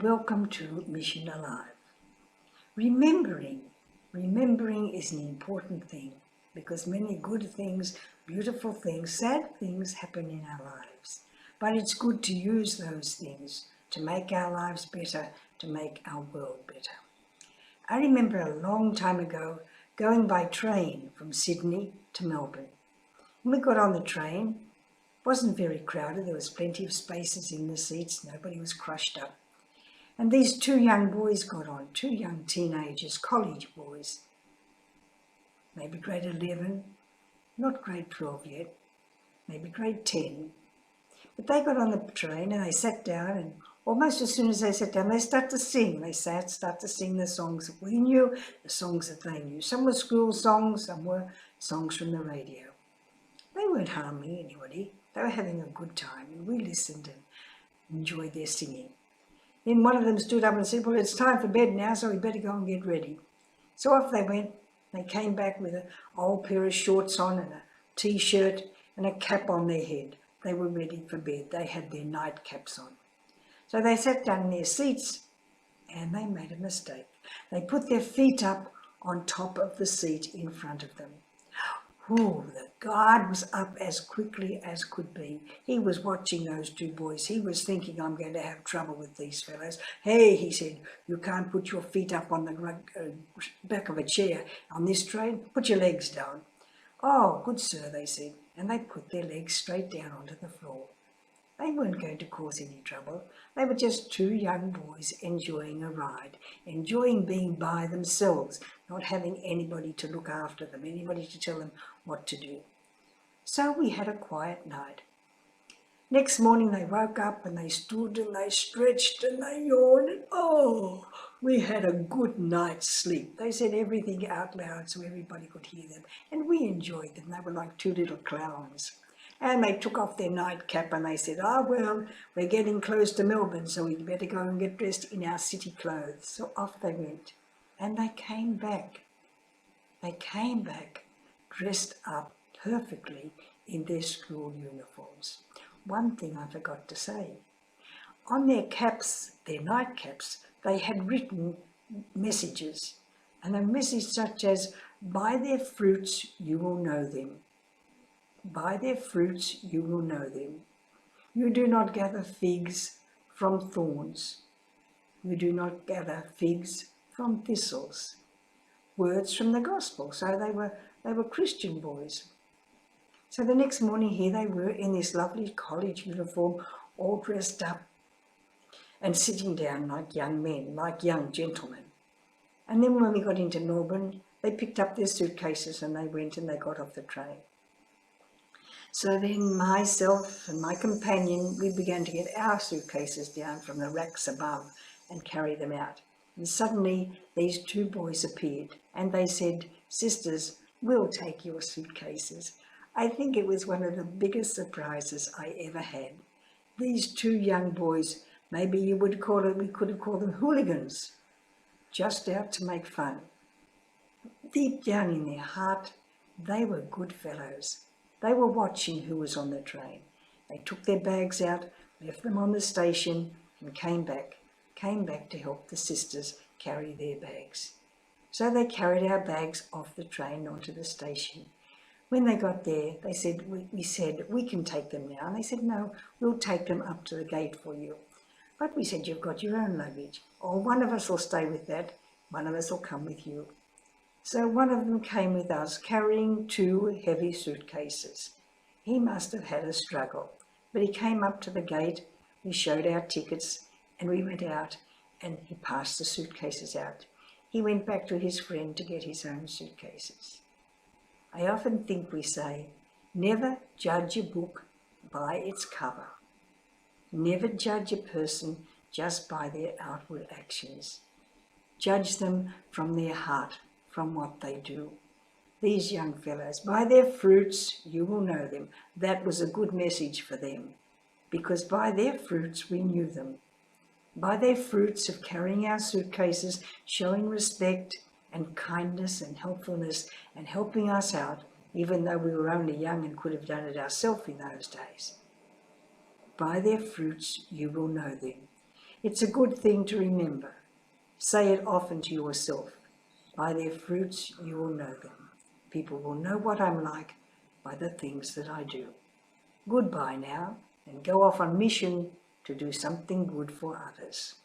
Welcome to Mission Alive. Remembering is an important thing because many good things, beautiful things, sad things happen in our lives. But it's good to use those things to make our lives better, to make our world better. I remember a long time ago going by train from Sydney to Melbourne. When we got on the train, it wasn't very crowded, there was plenty of spaces in the seats, nobody was crushed up. And these two young boys got on, two young teenagers, college boys, maybe grade 11, not grade 12 yet, maybe grade 10. But they got on the train and they sat down, and almost as soon as they sat down, they start to sing. They start to sing the songs that we knew, the songs that they knew. Some were school songs, some were songs from the radio. They weren't harming anybody. They were having a good time, and we listened and enjoyed their singing. Then one of them stood up and said, well, it's time for bed now, so we better go and get ready. So off they went. They came back with an old pair of shorts on and a t-shirt and a cap on their head. They were ready for bed. They had their nightcaps on. So they sat down in their seats and they made a mistake. They put their feet up on top of the seat in front of them. Oh, the guard was up as quickly as could be. He was watching those two boys. He was thinking, I'm going to have trouble with these fellows. Hey, he said, you can't put your feet up on the back of a chair on this train. Put your legs down. Oh, good sir, they said. And they put their legs straight down onto the floor. They weren't going to cause any trouble. They were just two young boys enjoying a ride, enjoying being by themselves, not having anybody to look after them, anybody to tell them what to do. So we had a quiet night. Next morning they woke up and they stood and they stretched and they yawned and oh, we had a good night's sleep. They said everything out loud so everybody could hear them, and we enjoyed them. They were like two little clowns. And they took off their nightcap and they said, oh, well, we're getting close to Melbourne, so we better go and get dressed in our city clothes. So off they went. And they came back. They came back dressed up perfectly in their school uniforms. One thing I forgot to say. On their caps, their nightcaps, they had written messages. And a message such as, by their fruits you will know them. By their fruits you will know them. You do not gather figs from thorns. You do not gather figs from thistles. Words from the gospel. So they were Christian boys. So the next morning here they were in this lovely college uniform, all dressed up and sitting down like young men, like young gentlemen. And then when we got into Melbourne, they picked up their suitcases and they went and they got off the train. So then myself and my companion, we began to get our suitcases down from the racks above and carry them out. And suddenly these two boys appeared and they said, sisters, we'll take your suitcases. I think it was one of the biggest surprises I ever had. These two young boys, maybe you would call it, we could have called them hooligans, just out to make fun. Deep down in their heart, they were good fellows. They were watching who was on the train. They took their bags out, left them on the station and came back to help the sisters carry their bags. So they carried our bags off the train onto the station. When they got there, they said, we said, we can take them now. And they said, no, we'll take them up to the gate for you. But we said, you've got your own luggage. Or one of us will stay with that, one of us will come with you. So one of them came with us carrying two heavy suitcases. He must have had a struggle, but he came up to the gate, we showed our tickets and we went out and he passed the suitcases out. He went back to his friend to get his own suitcases. I often think we say, never judge a book by its cover. Never judge a person just by their outward actions. Judge them from their heart, from what they do. These young fellows, by their fruits you will know them. That was a good message for them, because by their fruits we knew them. By their fruits of carrying our suitcases, showing respect and kindness and helpfulness and helping us out, even though we were only young and could have done it ourselves in those days. By their fruits you will know them. It's a good thing to remember. Say it often to yourself. By their fruits you will know them. People will know what I'm like by the things that I do. Goodbye now, and go off on mission to do something good for others.